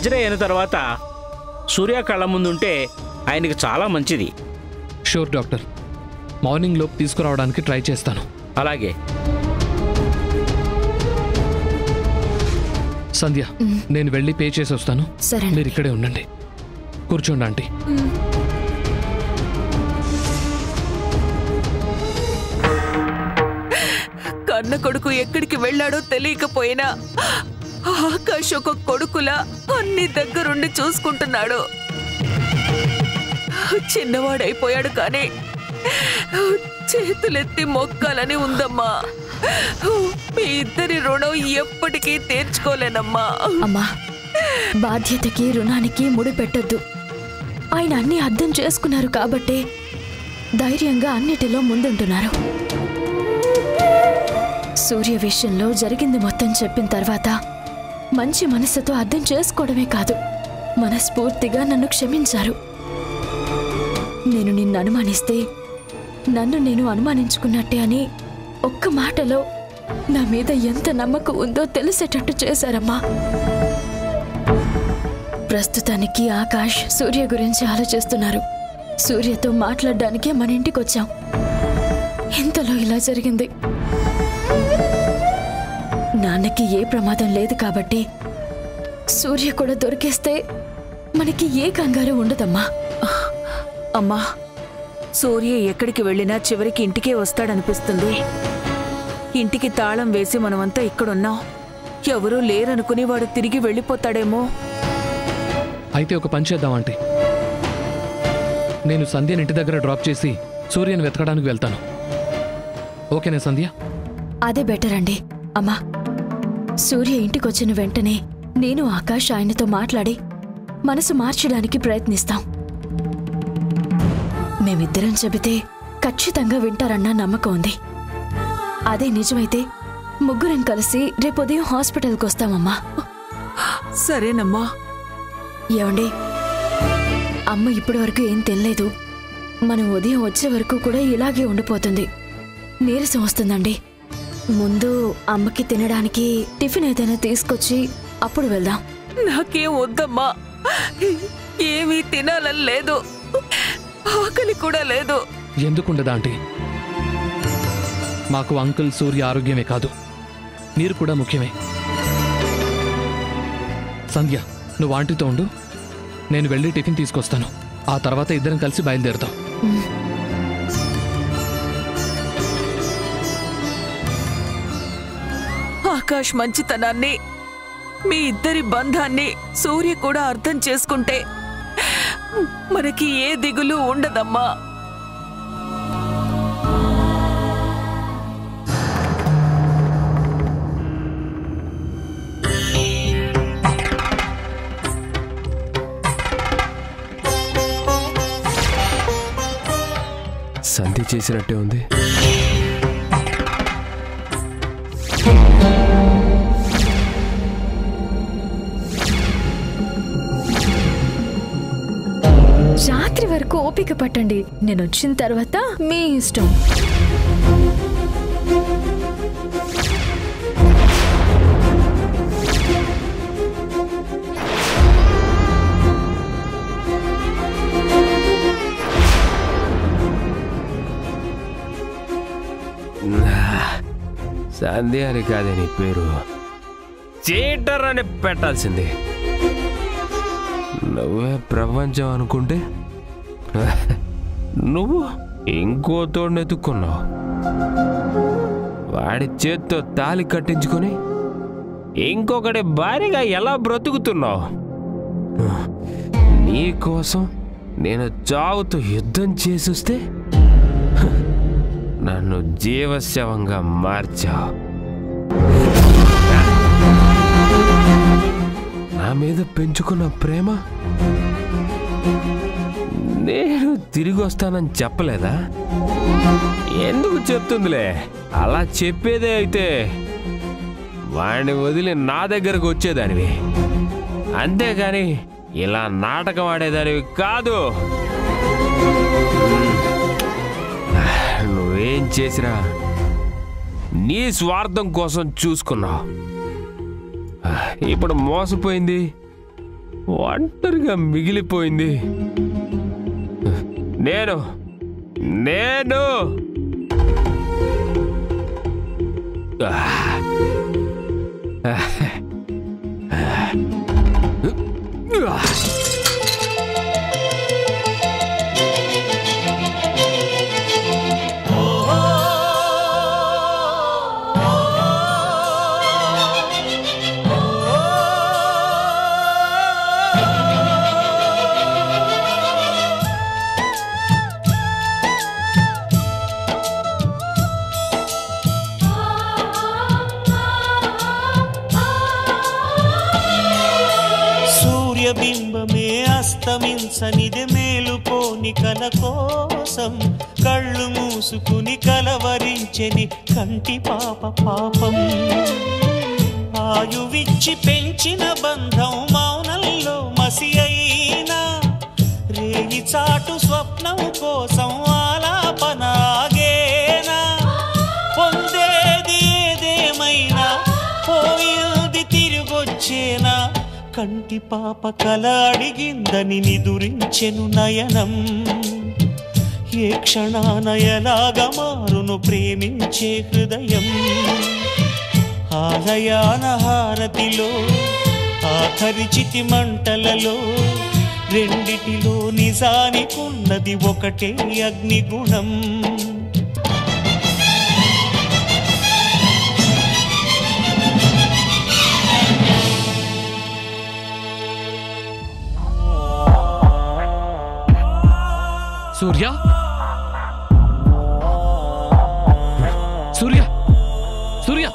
Surgery అయిన తర్వాత సూర్య కళ్ళ ముందుంటే ఆయనకి చాలా మంచిది. షూర్ డాక్టర్, మార్నింగ్ లోపు తీసుకురావడానికి ట్రై చేస్తాను. అలాగే. సంధ్య, నేను వెళ్ళి పే చేసి వస్తాను. మీరు ఇక్కడే ఉండండి. కూర్చోండి ఆంటీ. కన్న కొడుకు ఎక్కడికి వెళ్ళాడో తెలియకపోయినా ఆకాష్ ఒక కొడుకులా అన్ని దగ్గరుండి చూసుకుంటున్నాడు. చిన్నవాడైపోయాడు కానీ చేతులెత్తి మొక్కాలని ఉందమ్మా. మీ ఇద్దరి రుణం ఎప్పటికీ తీర్చుకోలేనమ్మా. అమ్మా, బాధ్యతకి రుణానికి ముడిపెట్టొద్దు. ఆయన అన్ని అర్థం చేసుకున్నారు కాబట్టే ధైర్యంగా అన్నిటిలో ముందుంటున్నారు. సూర్య విషయంలో జరిగింది మొత్తం చెప్పిన తర్వాత మంచి మనసుతో అర్థం చేసుకోవడమే కాదు, మనస్ఫూర్తిగా నన్ను క్షమించారు. నేను నిన్ను అనుమానిస్తే నన్ను నేను అనుమానించుకున్నట్టే అని ఒక్క మాటలో నా మీద ఎంత నమ్మకం ఉందో తెలిసేటట్టు చేశారమ్మా. ప్రస్తుతానికి ఆకాష్ సూర్య గురించి ఆలోచిస్తున్నారు. సూర్యతో మాట్లాడడానికే మన ఇంటికి వచ్చాం. ఇంతలో ఇలా జరిగింది. నాన్నకి ఏ ప్రమాదం లేదు కాబట్టి సూర్య కూడా దొరికేస్తే మనకి ఏ కంగారు ఉండదమ్మా. అమ్మా, సూర్య ఎక్కడికి వెళ్ళినా చివరికి ఇంటికే వస్తాడనిపిస్తుంది. ఇంటికి తాళం వేసి మనమంతా ఇక్కడున్నాం. ఎవరూ లేరనుకుని వాడు తిరిగి వెళ్ళిపోతాడేమో. అయితే ఒక పని చేద్దాం ఆంటీ, నేను సంధ్యని ఇంటి దగ్గర డ్రాప్ చేసి సూర్యని వెతకడానికి వెళ్తాను. ఓకేనా సంధ్య? అదే బెటర్ అండి. అమ్మా, సూర్య ఇంటికొచ్చిన వెంటనే నేను ఆకాష్ ఆయనతో మాట్లాడి మనసు మార్చడానికి ప్రయత్నిస్తాం. మేమిద్దరం చెబితే ఖచ్చితంగా వింటారన్న నమ్మకం ఉంది. అదే నిజమైతే ముగ్గురం కలిసి రేపు ఉదయం హాస్పిటల్కి వస్తామమ్మా. సరేనమ్మా. ఏమండి, అమ్మ ఇప్పటి వరకు ఏం తినలేదు. మనం ఉదయం వచ్చే వరకు కూడా ఇలాగే ఉండిపోతుంది. నీరసం వస్తుందండి. ముందు అమ్మకి తినడానికి టిఫిన్ ఏదైనా తీసుకొచ్చి అప్పుడు వెళ్దాం. నాకేం వద్దమ్మా, ఏమీ తినాలని లేదు, ఆకలి కూడా లేదు. ఎందుకుండదా ఆంటీ? మాకు అంకుల్ సూర్య ఆరోగ్యమే కాదు, మీరు కూడా ముఖ్యమే. సంధ్య, నువ్వు ఆంటీతో ఉండు, నేను వెళ్ళి టిఫిన్ తీసుకొస్తాను. ఆ తర్వాత ఇద్దరం కలిసి బయలుదేరుతాం. ఆకాష్ మంచితనాన్ని, మీ ఇద్దరి బంధాన్ని సూర్య కూడా అర్థం చేసుకుంటే మనకి ఏ దిగులు ఉండదమ్మా. సంధి చేసినట్టే ఉంది. రాత్రి వరకు ఓపిక పట్టండి. నేను వచ్చిన తర్వాత మీ ఇష్టం. సంధ్య అని కాదే నీ పేరు, చీటర్ అని పెట్టాల్సింది. నువ్వే ప్రపంచం అనుకుంటే నువ్వు ఇంకో తోడిని ఎత్తుక్కున్నావు. వాడి చేత్తో తాళి కట్టించుకొని ఇంకొకటి భారీగా ఎలా బ్రతుకుతున్నావు? నీకోసం నేను చావుతో యుద్ధం చేసొస్తే నన్ను జీవశవంగా మార్చావు. నా మీద పెంచుకున్న ప్రేమ నేను తిరిగి వస్తానని చెప్పలేదా? ఎందుకు చెప్తుందిలే, అలా చెప్పేదే అయితే వాడిని వదిలి నా దగ్గరకు వచ్చేదానివి, అంతేగాని ఇలా నాటకం ఆడేదానివి కాదు. నువ్వేం చేసినా నీ స్వార్థం కోసం చూసుకున్నావు. ఇప్పుడు మోసపోయింది ఒంటరిగా మిగిలిపోయింది. నేను నేను బింబమే అస్తమించనిది మేలుకోని కల కోసం కళ్ళు మూసుకుని కలవరించెని కంటి పాప పాపం. ఆయువిచ్చి పెంచిన బంధం మౌనంలో మసి అయినా రేగి చాటు స్వప్నం కోసం ఆలాపనాగేనా. పొందేది ఏదేమైనా పోయింది తిరిగొచ్చేనా. కంటి పాప కల అడిగిందని నిదురించెను నయనం. ఏ క్షణాన ఎలాగా మారును ప్రేమించే హృదయం. ఆలయాన హారతిలో ఆఖరి చితి మంటలలో రెండిటిలో నిజానికున్నది ఒకటే అగ్నిగుణం. సూర్య సూర్య సూర్య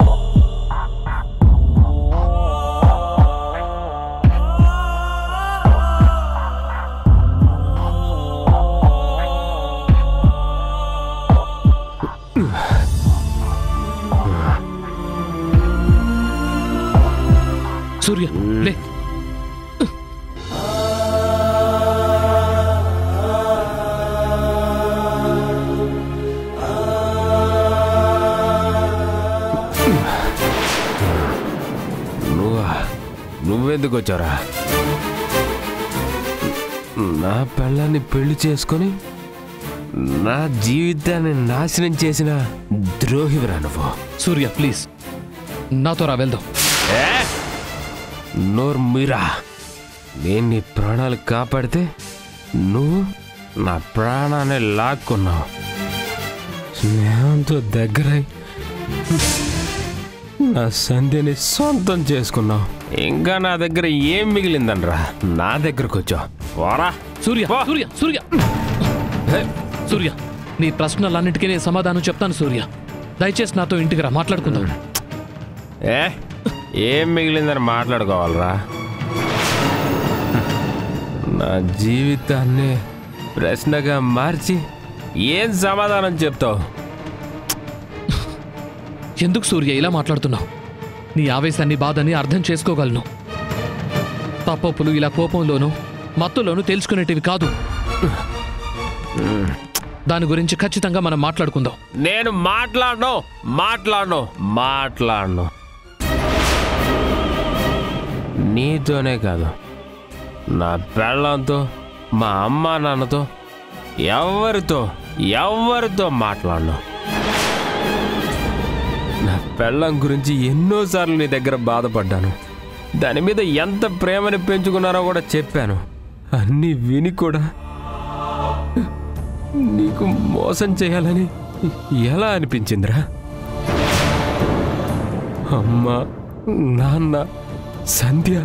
సూర్య లే. నువ్వెందుకు వచ్చారా? నా పెళ్ళాన్ని పెళ్లి చేసుకొని నా జీవితాన్ని నాశనం చేసిన ద్రోహివిరా నువ్వు. సూర్య ప్లీజ్ నాతో రా, వెళ్దాం. నోరు మీరా. నేను నీ ప్రాణాలు కాపాడితే నువ్వు నా ప్రాణాన్ని లాక్కున్నావు. స్నేహంతో దగ్గరై నా సంధ్యని సొంతం చేసుకున్నావు. ఇంకా నా దగ్గర ఏం మిగిలిందనరా? నా దగ్గరకు వచ్చావు. సూర్య సూర్య సూర్య సూర్య నీ ప్రశ్నలన్నిటికీ నేను సమాధానం చెప్తాను. సూర్య దయచేసి నాతో ఇంటికి రా, మాట్లాడుకుందాం. ఏం మిగిలిందని మాట్లాడుకోవాలరా? నా జీవితాన్ని ప్రశ్నగా మార్చి ఏం సమాధానం చెప్తావు? ఎందుకు సూర్య ఇలా మాట్లాడుతున్నావు? నీ ఆవేశాన్ని బాధని అర్థం చేసుకోగలను. తప్పొప్పులు ఇలా కోపంలోనూ మత్తులోనూ తెలుసుకునేటివి కాదు. దాని గురించి ఖచ్చితంగా మనం మాట్లాడుకుందాం. నేను మాట్లాడను. నీతోనే కాదు, నా పెళ్ళంతో, మా అమ్మా నాన్నతో, ఎవరితో మాట్లాడను. నా పెళ్ళం గురించి ఎన్నోసార్లు నీ దగ్గర బాధపడ్డాను. దాని మీద ఎంత ప్రేమని పెంచుకున్నారో కూడా చెప్పాను. అన్నీ విని కూడా నీకు మోసం చేయాలని ఎలా అనిపించిందిరా? అమ్మ, నాన్న, సంధ్య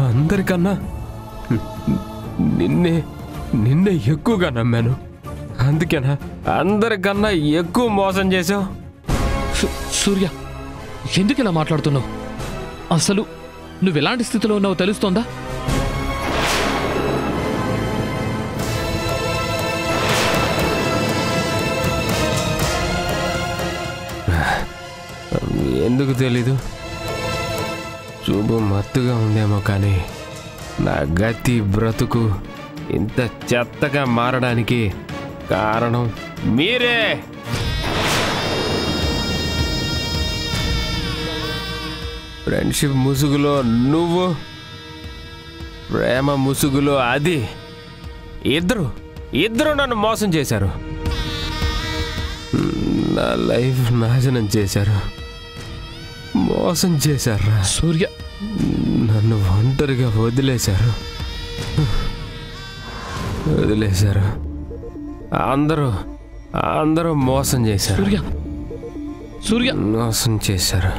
అందరికన్నా నిన్నే ఎక్కువగా నమ్మాను. అందుకేనా అందరికన్నా ఎక్కువ మోసం చేశావు? సూర్య ఎందుకు ఇలా మాట్లాడుతున్నావు? అసలు నువ్వు ఎలాంటి స్థితిలో ఉన్నావో తెలుస్తోందా? ఎందుకు తెలీదు? చూపు మత్తుగా ఉందేమో, కానీ నా గతి బ్రతుకు ఇంత చెత్తగా మారడానికి కారణం మీరే. ఫ్రెండ్షిప్ ముసుగులో నువ్వు ప్రేమ ముసుగులో అది ఇద్దరు నన్ను మోసం చేశారు. నా లైఫ్ నాశనం చేశారు, మోసం చేశారు. సూర్య, నన్ను ఒంటరిగా వదిలేశారు. అందరూ మోసం చేశారు. సూర్య, మోసం చేశారు.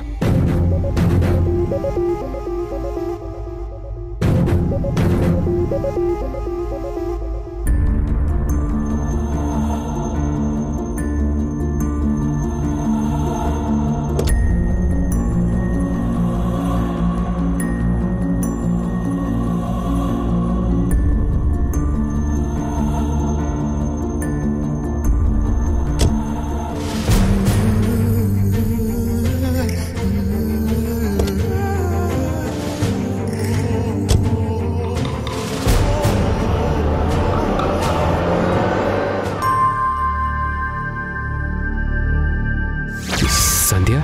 సంధ్య,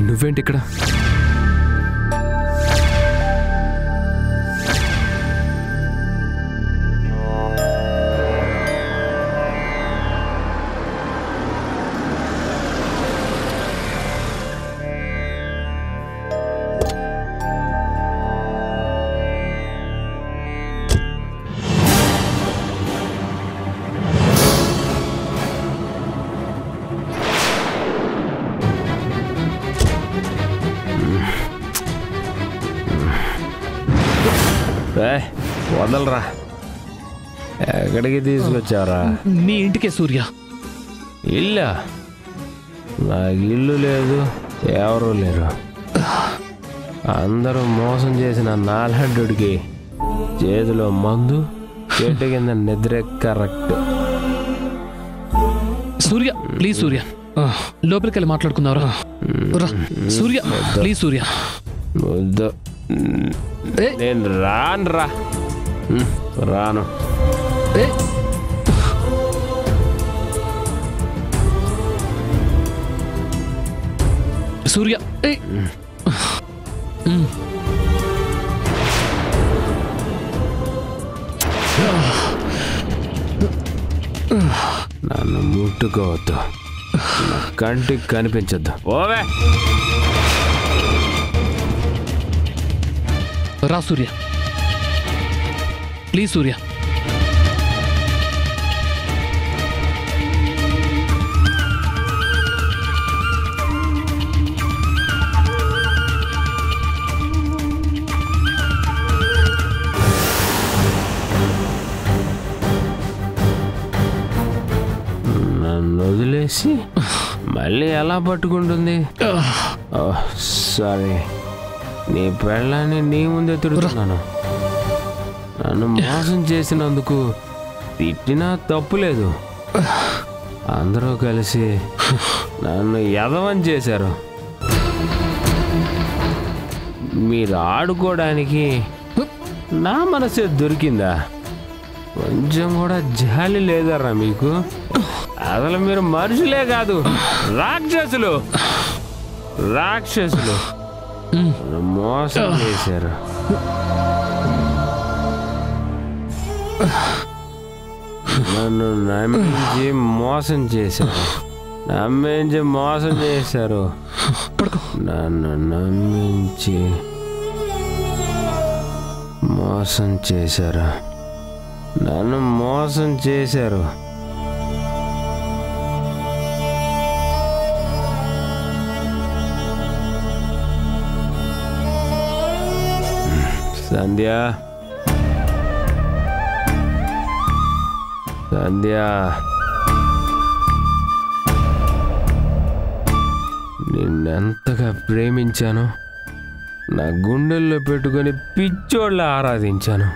నువ్వేంటి ఇక్కడ? వదలరా, ఎక్కడికి తీసుకొచ్చారా? నీ ఇంటికే సూర్య. ఇల్లా? నాకు ఇల్లు లేదు, ఎవరూ లేరు. అందరూ మోసం చేసిన నాలాంటికి చేతిలో మందు, చెట్టు కింద నిద్రే కరెక్ట్. సూర్య ప్లీజ్, సూర్య లోపలికి వెళ్ళి మాట్లాడుకుందావరా? సూర్య ప్లీజ్, సూర్య వద్దు, నేను రాను. సూర్య నన్ను ముట్టుకోవద్దు, కంటికి కనిపించద్దు. ఓవే రా సూర్య ప్లీజ్, సూర్య నన్ను వదిలేసి మళ్ళీ ఎలా పట్టుకుంటుంది? సారీ, నీ పెళ్ళాన్ని నీ ముందే తిడుతున్నాను. నన్ను మోసం చేసినందుకు తిట్టినా తప్పులేదు. అందరూ కలిసి నన్ను ఎదవని చేశారు. మీరు ఆడుకోవడానికి నా మనసే దొరికిందా? కొంచెం కూడా జాలి లేదరా మీకు? అసలు మీరు మనుషులే కాదు, రాక్షసులు. మోసం చేశారు. నన్ను నమ్మించి మోసం చేశారు. నన్ను నమ్మించి మోసం చేశారు. నన్ను మోసం చేశారు. సంధ్య, నిన్నెంతగా ప్రేమించాను, నా గుండెల్లో పెట్టుకొని పిచ్చోళ్ళ ఆరాధించాను.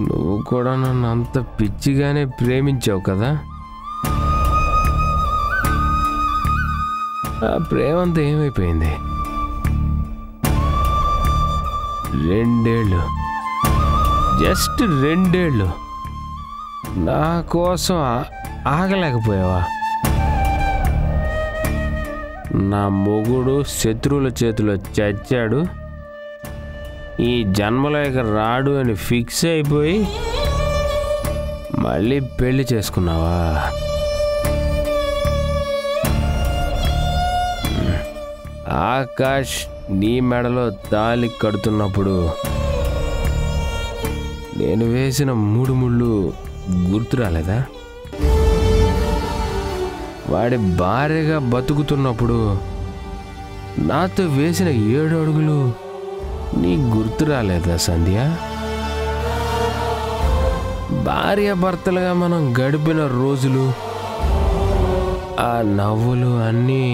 నువ్వు కూడా నన్ను అంత పిచ్చిగానే ప్రేమించావు కదా? ఆ ప్రేమంతా ఏమైపోయింది? 2 ఏళ్ళు, జస్ట్ 2 ఏళ్ళు నా కోసం ఆగలేకపోయావా? నా మొగుడు శత్రువుల చేతిలో చచ్చాడు, ఈ జన్మలో ఇక రాడు అని ఫిక్స్ అయిపోయి మళ్ళీ పెళ్లి చేసుకున్నావా? ఆకాష్ నీ మెడలో తాళి కడుతున్నప్పుడు నేను వేసిన 3 ముళ్ళు గుర్తు రాలేదా? వాడి భార్యగా బతుకుతున్నప్పుడు నాతో వేసిన 7 అడుగులు నీ గుర్తు రాలేదా సంధ్య? భార్యాభర్తలుగా మనం గడిపిన రోజులు, ఆ నవ్వులు అన్నీ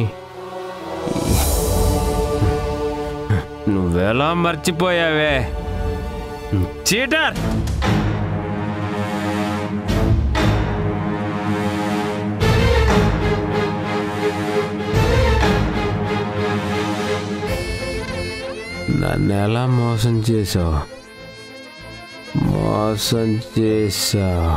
నువ్వెలా మర్చిపోయావే చీటర్? నన్ను ఎలా మోసం చేశావు? మోసం చేశావు.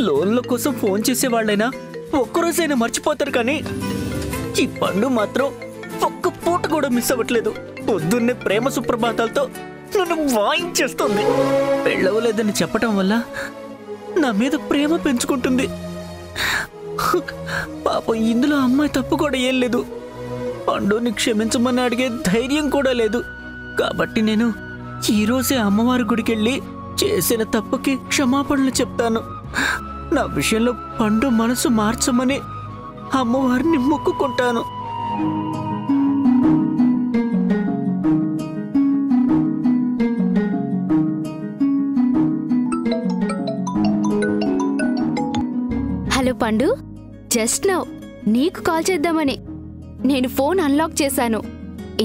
లోన్ల కోసం ఫోన్ చేసేవాళ్ళైనా ఒక్కరోజైనా మర్చిపోతారు, కానీ ఈ పండు మాత్రం ఒక్క పూట కూడా మిస్ అవ్వట్లేదు. పొద్దున్నే ప్రేమ సుప్రభాతాలతో నన్ను వాయించేస్తుంది. పెళ్ళవలేదని చెప్పటం వల్ల నా మీద ప్రేమ పెంచుకుంటుంది. పాపం ఇందులో అమ్మాయి తప్పు కూడా ఏం లేదు. పండుని క్షమించమని అడిగే ధైర్యం కూడా లేదు. కాబట్టి నేను ఈరోజే అమ్మవారి గుడికెళ్ళి చేసిన తప్పుకి క్షమాపణలు చెప్తాను. నా విషయంలో పండు మనసు మార్చమని అమ్మవారిని మొక్కుకుంటాను. హలో పండు, జస్ట్ నౌ నీకు కాల్ చేద్దామని నేను ఫోన్ అన్లాక్ చేశాను.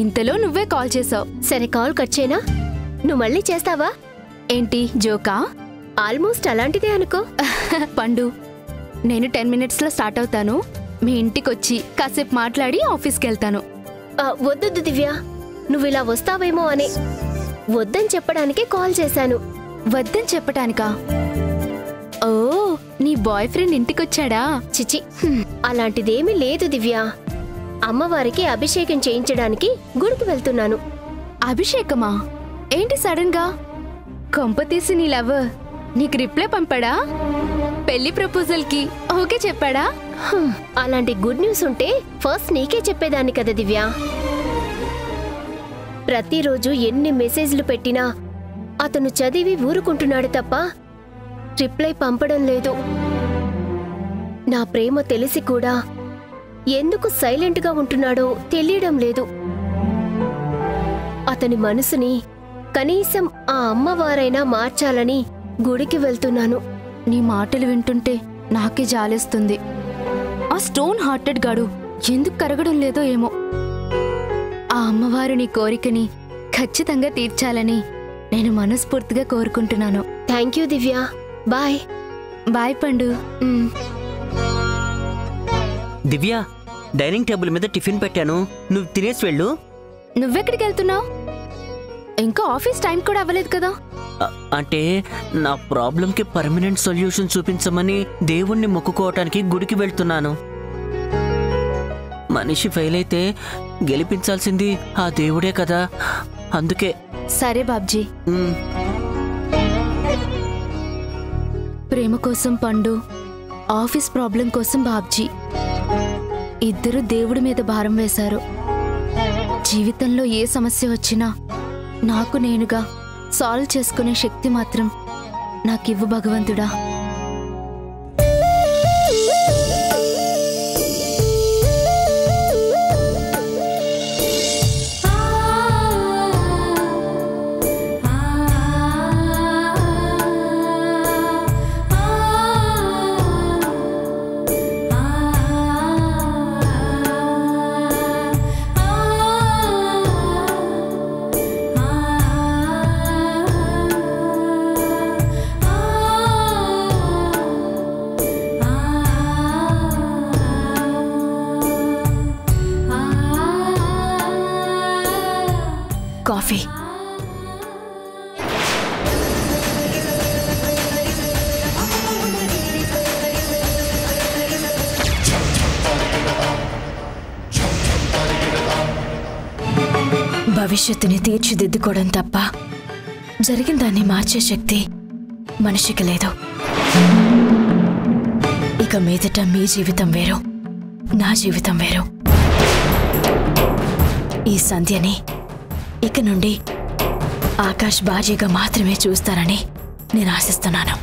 ఇంతలో నువ్వే కాల్ చేసావు. సరే, కాల్ కట్ చేయనా? నువ్వు మళ్ళీ చేస్తావా? ఏంటి జోకా? ఆల్మోస్ట్ అలాంటిదే అనుకో. పండు, నేను 10 minutesలో స్టార్ట్ అవుతాను. మీ ఇంటికొచ్చి కాసేపు మాట్లాడి ఆఫీస్కి వెళ్తాను. వద్దొద్దు దివ్య, నువ్వు ఇలా వస్తావేమో అని వద్దని చెప్పడానికే కాల్ చేశాను. వద్దని చెప్పటానికా? ఓ, నీ బాయ్ ఫ్రెండ్ ఇంటికొచ్చాడా? చిచి, అలాంటిదేమీ లేదు దివ్య. అమ్మవారికి అభిషేకం చేయించడానికి గుడికి వెళ్తున్నాను. అభిషేకమా? ఏంటి సడన్ గా? కొంపతీసి నీ లవర్ నీకు రిప్లై పంపాడా? పెళ్లి ప్రపోజల్ కి ఓకే చెప్పాడా? అలాంటి గుడ్ న్యూస్ ఉంటే ఫస్ట్ నీకే చెప్పేదాన్ని కదా దివ్య. ప్రతిరోజు ఎన్ని మెసేజ్లు పెట్టినా అతను చదివి ఊరుకుంటున్నాడు తప్ప రిప్లై పంపడం లేదు. నా ప్రేమ తెలిసి కూడా ఎందుకు సైలెంట్గా ఉంటున్నాడో తెలియడం లేదు. అతని మనసుని కనీసం ఆ అమ్మవారైనా మార్చాలని గుడికి వెళ్తున్నాను. నీ మాటలు వింటుంటే నాకే జాలేస్తుంది. ఆ స్టోన్ హార్టెడ్ గాడు ఎందుకు కరగడం లేదో ఏమో. అమ్మవారు నీ కోరికని ఖచ్చితంగా తీర్చాలని నేను మనస్ఫూర్తిగా కోరుకుంటున్నాను. Thank you Divya. Bye. Bye Pandu. Divya, dining table మీద టిఫిన్ పెట్టాను, నువ్వు తినేసి వెళ్ళు. నువ్వెక్కడికి వెళ్తున్నావు? ఇంకా ఆఫీస్ టైం కూడా అవ్వలేదు కదా. అంటే నా ప్రాబ్లంకి పర్మనెంట్ సొల్యూషన్ చూపించమని దేవుణ్ణి మొక్కుకోవటానికి గుడికి వెళ్తున్నాను. మనిషి ఫెయిల్ అయితే గెలిపించాల్సింది ఆ దేవుడే కదా, అందుకే. సరే బాబ్జీ. ప్రేమ కోసం పండు, ఆఫీస్ ప్రాబ్లం కోసం బాబ్జీ, ఇద్దరు దేవుడి మీద భారం వేశారు. జీవితంలో ఏ సమస్య వచ్చినా నాకు నేనుగా సాల్వ్ చేసుకునే శక్తి మాత్రం నాకివ్వు భగవంతుడా. కాఫీ. భవిష్యత్తుని తీర్చిదిద్దుకోవడం తప్ప జరిగిన దాన్ని మార్చే శక్తి మనిషికి లేదు. ఇక మీదట మీ జీవితం వేరు, నా జీవితం వేరు. ఈ సంధ్యని ఇక నుండి ఆకాష్ బాజీగా మాత్రమే చూస్తారని నేను ఆశిస్తున్నాను.